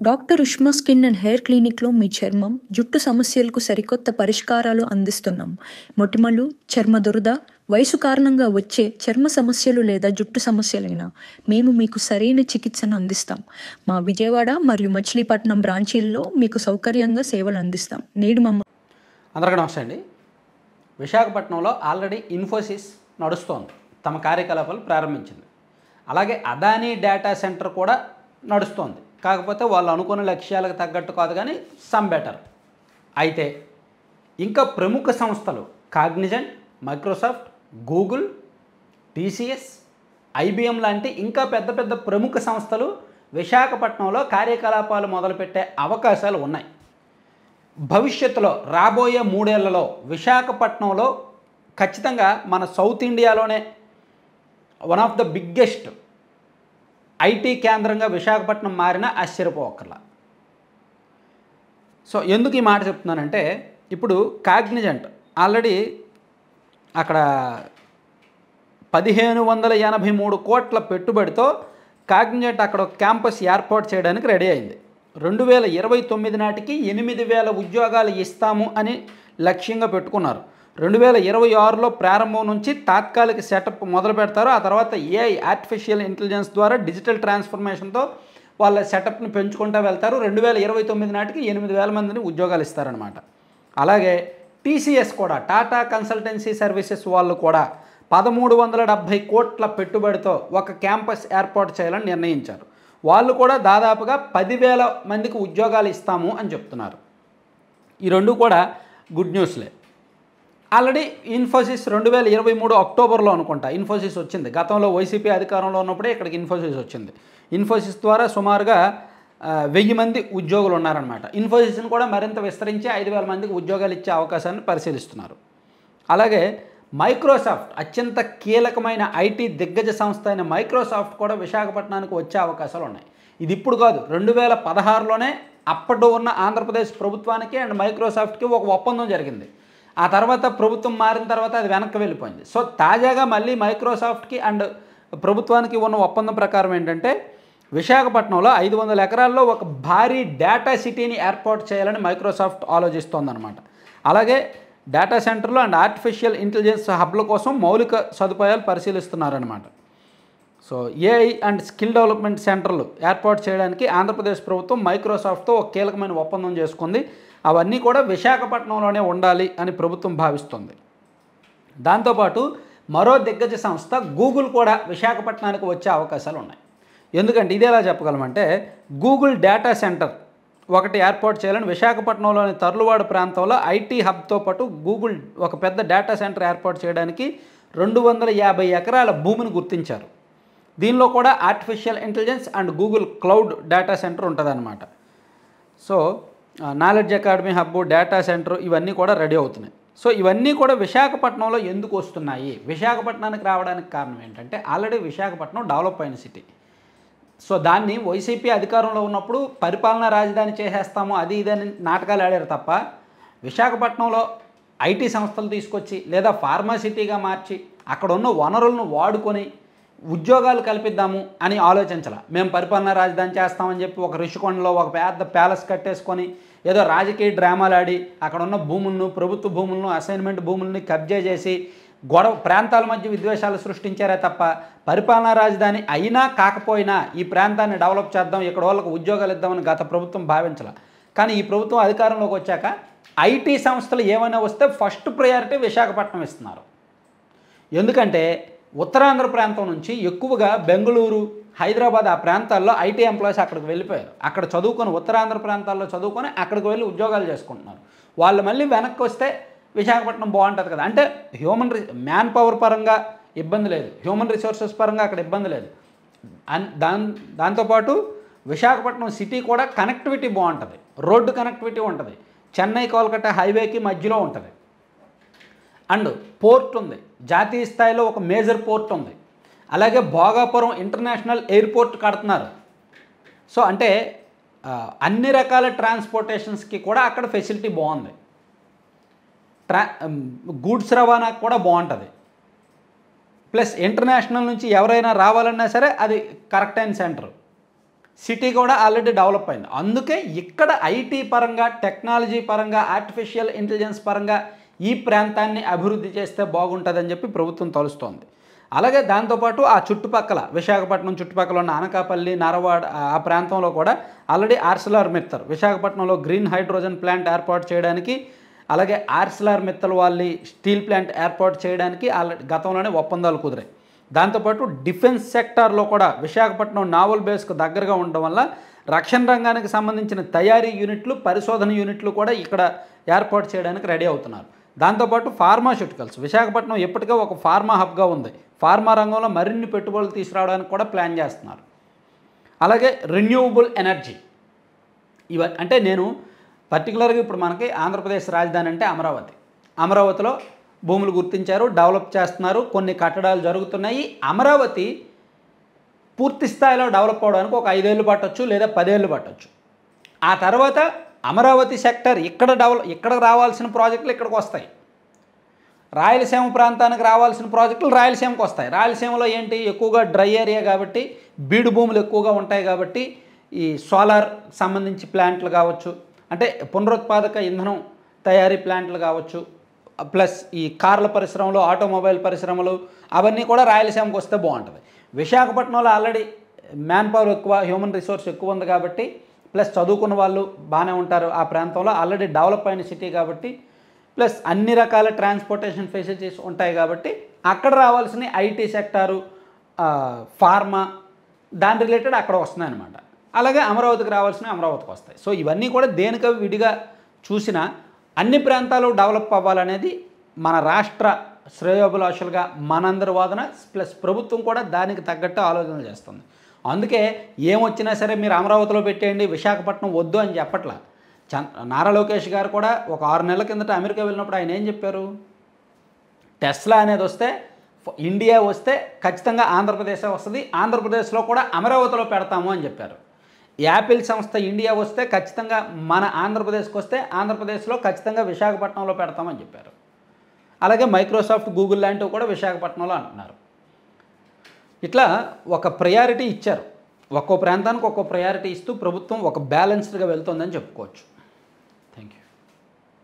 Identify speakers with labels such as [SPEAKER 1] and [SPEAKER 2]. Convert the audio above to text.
[SPEAKER 1] Doctor Ushma skin and hair క్లినిక్లో మీ చర్మం, జుట్టు సమస్యలకు సరికొత్త పరిష్కారాలు అందిస్తున్నాం. మొటిమలు, చర్మ దురద, వయసు కారణంగా వచ్చే చర్మ సమస్యలు లేదా జుట్టు సమస్యలైనా మేము మీకు సరైన చికిత్సను అందిస్తాం. మా విజయవాడ మరియు మచిలీపట్నం బ్రాంచీల్లో మీకు సౌకర్యంగా సేవలు అందిస్తాం. నేడు
[SPEAKER 2] అందరికీ నమస్తే అండి. విశాఖపట్నంలో ఆల్రెడీ ఇన్ఫోసిస్ నడుస్తోంది, తమ కార్యకలాపాలు ప్రారంభించింది. అలాగే అదానీ డేటా సెంటర్ కూడా నడుస్తోంది. కాకపోతే వాళ్ళు అనుకున్న లక్ష్యాలకు తగ్గట్టు కాదు, కానీ సమ్ బెటర్. అయితే ఇంకా ప్రముఖ సంస్థలు Cognizant, Microsoft, Google, TCS, IBM లాంటి ఇంకా పెద్ద పెద్ద ప్రముఖ సంస్థలు విశాఖపట్నంలో కార్యకలాపాలు మొదలుపెట్టే అవకాశాలు ఉన్నాయి. భవిష్యత్తులో రాబోయే 3 ఏళ్లలో విశాఖపట్నంలో ఖచ్చితంగా మన సౌత్ ఇండియాలోనే one of the biggest IT కేంద్రంగా విశాఖపట్నం మారిన ఆశ్చర్యపోవక్కర్లా. సో ఎందుకు ఈ మాట చెప్తున్నానంటే, ఇప్పుడు కాగ్నిజెంట్ ఆల్రెడీ అక్కడ 1583 కోట్ల పెట్టుబడితో కాగ్నిజెంట్ అక్కడ క్యాంపస్ ఏర్పాటు చేయడానికి రెడీ అయింది. 2029 నాటికి 8000 ఉద్యోగాలు ఇస్తాము అని లక్ష్యంగా పెట్టుకున్నారు. 2026లో ప్రారంభం నుంచి తాత్కాలిక సెటప్ మొదలు పెడతారు. ఆ తర్వాత ఏఐ, ఆర్టిఫిషియల్ ఇంటెలిజెన్స్ ద్వారా డిజిటల్ ట్రాన్స్ఫర్మేషన్తో వాళ్ళ సెటప్ని పెంచుకుంటూ వెళ్తారు. 2029 నాటికి 8000 మందిని ఉద్యోగాలు ఇస్తారనమాట. అలాగే టీసీఎస్ కూడా, టాటా కన్సల్టెన్సీ సర్వీసెస్ వాళ్ళు కూడా 1370 కోట్ల పెట్టుబడితో ఒక క్యాంపస్ ఏర్పాటు చేయాలని నిర్ణయించారు. వాళ్ళు కూడా దాదాపుగా 10,000 మందికి ఉద్యోగాలు ఇస్తాము అని చెప్తున్నారు. ఈ రెండు కూడా గుడ్ న్యూస్లే. ఆల్రెడీ ఇన్ఫోసిస్ 2023 అక్టోబర్లో అనుకుంటా ఇన్ఫోసిస్ వచ్చింది. గతంలో వైసీపీ అధికారంలో ఉన్నప్పుడే ఇక్కడికి ఇన్ఫోసిస్ వచ్చింది. ఇన్ఫోసిస్ ద్వారా సుమారుగా 1000 మంది ఉద్యోగులు ఉన్నారనమాట. ఇన్ఫోసిస్ని కూడా మరింత విస్తరించి 5,000 మందికి ఉద్యోగాలు ఇచ్చే అవకాశాన్ని పరిశీలిస్తున్నారు. అలాగే మైక్రోసాఫ్ట్, అత్యంత కీలకమైన ఐటీ దిగ్గజ సంస్థ అయిన మైక్రోసాఫ్ట్ కూడా విశాఖపట్నానికి వచ్చే అవకాశాలు ఉన్నాయి. ఇది ఇప్పుడు కాదు, 2016లోనే అప్పట్లో ఉన్న ఆంధ్రప్రదేశ్ ప్రభుత్వానికి అండ్ మైక్రోసాఫ్ట్కి ఒక ఒప్పందం జరిగింది. ఆ తర్వాత ప్రభుత్వం మారిన తర్వాత అది వెనక్కి వెళ్ళిపోయింది. సో తాజాగా మళ్ళీ మైక్రోసాఫ్ట్కి అండ్ ప్రభుత్వానికి ఉన్న ఒప్పందం ప్రకారం ఏంటంటే, విశాఖపట్నంలో 500 ఎకరాల్లో ఒక భారీ డేటా సిటీని ఏర్పాటు చేయాలని మైక్రోసాఫ్ట్ ఆలోచిస్తోందన్నమాట. అలాగే డేటా సెంటర్లు అండ్ ఆర్టిఫిషియల్ ఇంటెలిజెన్స్ హబ్ల కోసం మౌలిక సదుపాయాలు పరిశీలిస్తున్నారన్నమాట. So AI and skill development సెంటర్లు ఏర్పాటు చేయడానికి ఆంధ్రప్రదేశ్ ప్రభుత్వం మైక్రోసాఫ్ట్తో ఒక కీలకమైన ఒప్పందం చేసుకుంది. అవన్నీ కూడా విశాఖపట్నంలోనే ఉండాలి అని ప్రభుత్వం భావిస్తుంది. దాంతోపాటు మరో దిగ్గజ సంస్థ గూగుల్ కూడా విశాఖపట్నానికి వచ్చే అవకాశాలు ఉన్నాయి. ఎందుకంటే ఇది ఎలా చెప్పగలమంటే, గూగుల్ డేటా సెంటర్ ఒకటి ఏర్పాటు చేయాలని విశాఖపట్నంలోని తర్లువాడ ప్రాంతంలో ఐటీ హబ్తో పాటు గూగుల్ ఒక పెద్ద డేటా సెంటర్ ఏర్పాటు చేయడానికి 250 ఎకరాల భూమిని గుర్తించారు. దీనిలో కూడా artificial intelligence and Google cloud data centre ఉంటుందన్నమాట. So knowledge academy hub, data centre ఇవన్నీ కూడా రెడీ అవుతున్నాయి. సో ఇవన్నీ కూడా విశాఖపట్నంలో ఎందుకు వస్తున్నాయి? విశాఖపట్నానికి రావడానికి కారణం ఏంటంటే, ఆల్రెడీ విశాఖపట్నం డెవలప్ అయిన సిటీ. సో దాన్ని వైసీపీ అధికారంలో ఉన్నప్పుడు పరిపాలనా రాజధాని చేసేస్తాము అది ఇదని నాటకాలు ఆడారు తప్ప, విశాఖపట్నంలో ఐటీ సంస్థలు తీసుకొచ్చి లేదా ఫార్మాసిటీగా మార్చి అక్కడ ఉన్న వనరులను వాడుకొని ఉద్యోగాలు కల్పిద్దాము అని ఆలోచించాల. మేము పరిపాలనా రాజధాని చేస్తామని చెప్పి ఒక రిషికొండలో ఒక పెద్ద ప్యాలెస్ కట్టేసుకొని ఏదో రాజకీయ డ్రామాలు ఆడి అక్కడ ఉన్న భూములను, ప్రభుత్వ భూములను, అసైన్మెంట్ భూములని కబ్జా చేసి గొడవ ప్రాంతాల మధ్య విద్వేషాలు సృష్టించారే తప్ప, పరిపాలనా రాజధాని అయినా కాకపోయినా ఈ ప్రాంతాన్ని డెవలప్ చేద్దాం, ఇక్కడ వాళ్ళకు ఉద్యోగాలు ఇద్దామని గత ప్రభుత్వం భావించాల. కానీ ఈ ప్రభుత్వం అధికారంలోకి వచ్చాక ఐటీ సంస్థలు ఏమైనా వస్తే ఫస్ట్ ప్రయారిటీ విశాఖపట్నం ఇస్తున్నారు. ఎందుకంటే ఉత్తరాంధ్ర ప్రాంతం నుంచి ఎక్కువగా బెంగళూరు, హైదరాబాద్ ఆ ప్రాంతాల్లో ఐటీ ఎంప్లాయీస్ అక్కడికి వెళ్ళిపోయారు. అక్కడ చదువుకొని ఉత్తరాంధ్ర ప్రాంతాల్లో చదువుకొని అక్కడికి వెళ్ళి ఉద్యోగాలు చేసుకుంటున్నారు. వాళ్ళు మళ్ళీ వెనక్కి వస్తే విశాఖపట్నం బాగుంటుంది కదా. అంటే మ్యాన్ పవర్ పరంగా ఇబ్బంది లేదు, హ్యూమన్ రిసోర్సెస్ పరంగా అక్కడ ఇబ్బంది లేదు. దాంతోపాటు విశాఖపట్నం సిటీ కూడా కనెక్టివిటీ బాగుంటుంది, రోడ్డు కనెక్టివిటీ ఉంటుంది, చెన్నై కోల్కతా హైవేకి మధ్యలో ఉంటుంది. అండ్ పోర్ట్ ఉంది, జాతీయ స్థాయిలో ఒక మేజర్ పోర్ట్ ఉంది. అలాగే భోగాపురం ఇంటర్నేషనల్ ఎయిర్పోర్ట్ కడుతున్నారు. సో అంటే అన్ని రకాల ట్రాన్స్పోర్టేషన్స్కి కూడా అక్కడ ఫెసిలిటీ బాగుంది. గూడ్స్ రవాణాకు కూడా బాగుంటుంది. ప్లస్ ఇంటర్నేషనల్ నుంచి ఎవరైనా రావాలన్నా సరే అది కరెక్ట్ అయిన సెంటర్. సిటీ కూడా ఆల్రెడీ డెవలప్ అయింది. అందుకే ఇక్కడ ఐటీ పరంగా, టెక్నాలజీ పరంగా, ఆర్టిఫిషియల్ ఇంటెలిజెన్స్ పరంగా ఈ ప్రాంతాన్ని అభివృద్ధి చేస్తే బాగుంటుందని చెప్పి ప్రభుత్వం తలుస్తోంది. అలాగే దాంతోపాటు ఆ చుట్టుపక్కల విశాఖపట్నం చుట్టుపక్కల ఉన్న అనకాపల్లి, నరవాడ ఆ ప్రాంతంలో కూడా ఆల్రెడీ ఆర్సిలార్ మిత్తల్ విశాఖపట్నంలో గ్రీన్ హైడ్రోజన్ ప్లాంట్ ఏర్పాటు చేయడానికి, అలాగే ఆర్సిలార్ మిత్తల్ వాళ్ళ స్టీల్ ప్లాంట్ ఏర్పాటు చేయడానికి ఆల్రెడీ గతంలోనే ఒప్పందాలు కుదిరాయి. దాంతోపాటు డిఫెన్స్ సెక్టార్లో కూడా విశాఖపట్నం నావల్ బేస్కు దగ్గరగా ఉండడం వల్ల రక్షణ రంగానికి సంబంధించిన తయారీ యూనిట్లు, పరిశోధన యూనిట్లు కూడా ఇక్కడ ఏర్పాటు చేయడానికి రెడీ అవుతున్నారు. దాంతోపాటు ఫార్మాస్యూటికల్స్ విశాఖపట్నం ఎప్పటికే ఒక ఫార్మా హబ్గా ఉంది. ఫార్మా రంగంలో మరిన్ని పెట్టుబడులు తీసుకురావడానికి కూడా ప్లాన్ చేస్తున్నారు. అలాగే రెన్యూవబుల్ ఎనర్జీ అంటే నేను పర్టికులర్గా ఇప్పుడు మనకి ఆంధ్రప్రదేశ్ రాజధాని అంటే అమరావతి. అమరావతిలో భూములు గుర్తించారు, డెవలప్ చేస్తున్నారు, కొన్ని కట్టడాలు జరుగుతున్నాయి. అమరావతి పూర్తి స్థాయిలో డెవలప్ అవడానికి ఒక 5 ఏళ్ళు పట్టొచ్చు, లేదా 10 ఏళ్ళు పట్టొచ్చు. ఆ తర్వాత అమరావతి సెక్టర్ ఇక్కడ రావాల్సిన ప్రాజెక్టులు ఇక్కడికి వస్తాయి. రాయలసీమ ప్రాంతానికి రావాల్సిన ప్రాజెక్టులు రాయలసీమకు వస్తాయి. రాయలసీమలో ఏంటి, ఎక్కువగా డ్రై ఏరియా కాబట్టి, బీడు భూములు ఎక్కువగా ఉంటాయి కాబట్టి ఈ సోలార్ సంబంధించి ప్లాంట్లు కావచ్చు, అంటే పునరుత్పాదక ఇంధనం తయారీ ప్లాంట్లు కావచ్చు, ప్లస్ ఈ కార్ల పరిశ్రమలు, ఆటోమొబైల్ పరిశ్రమలు అవన్నీ కూడా రాయలసీమకు వస్తే బాగుంటుంది. విశాఖపట్నంలో ఆల్రెడీ మ్యాన్ పవర్ ఎక్కువ, హ్యూమన్ రిసోర్స్ ఎక్కువ ఉంది కాబట్టి, ప్లస్ చదువుకున్న వాళ్ళు బాగానే ఉంటారు ఆ ప్రాంతంలో, ఆల్రెడీ డెవలప్ అయిన సిటీ కాబట్టి, ప్లస్ అన్ని రకాల ట్రాన్స్పోర్టేషన్ ఫెసిలిటీస్ ఉంటాయి కాబట్టి అక్కడ రావాల్సిన ఐటీ సెక్టారు, ఫార్మా దాని రిలేటెడ్ అక్కడ వస్తున్నాయి అన్నమాట. అలాగే అమరావతికి రావాల్సినవి అమరావతికి వస్తాయి. సో ఇవన్నీ కూడా దేనికవి విడిగా చూసినా అన్ని ప్రాంతాలు డెవలప్ అవ్వాలనేది మన రాష్ట్ర శ్రేయోభిలాషులుగా మనందరి వాదన, ప్లస్ ప్రభుత్వం కూడా దానికి తగ్గట్టు ఆలోచన చేస్తుంది. అందుకే ఏమొచ్చినా సరే మీరు అమరావతిలో పెట్టేయండి, విశాఖపట్నం వద్దు అని చెప్పట్లా. నారా లోకేష్ గారు కూడా ఒక 6 నెలల కిందట అమెరికా వెళ్ళినప్పుడు ఆయన ఏం చెప్పారు, టెస్లా అనేది వస్తే, ఇండియా వస్తే ఖచ్చితంగా ఆంధ్రప్రదేశ్ వస్తుంది, ఆంధ్రప్రదేశ్లో కూడా అమరావతిలో పెడతాము అని చెప్పారు. యాపిల్ సంస్థ ఇండియా వస్తే ఖచ్చితంగా మన ఆంధ్రప్రదేశ్కి వస్తే ఆంధ్రప్రదేశ్లో ఖచ్చితంగా విశాఖపట్నంలో పెడతామని చెప్పారు. అలాగే మైక్రోసాఫ్ట్, గూగుల్ లాంటివి కూడా విశాఖపట్నంలో అంటున్నారు. ఇట్లా ఒక ప్రయారిటీ ఇచ్చారు. ఒక్కో ప్రాంతానికి ఒక్కో ప్రయారిటీ ఇస్తూ ప్రభుత్వం ఒక బ్యాలెన్స్డ్గా వెళ్తుందని చెప్పుకోవచ్చు.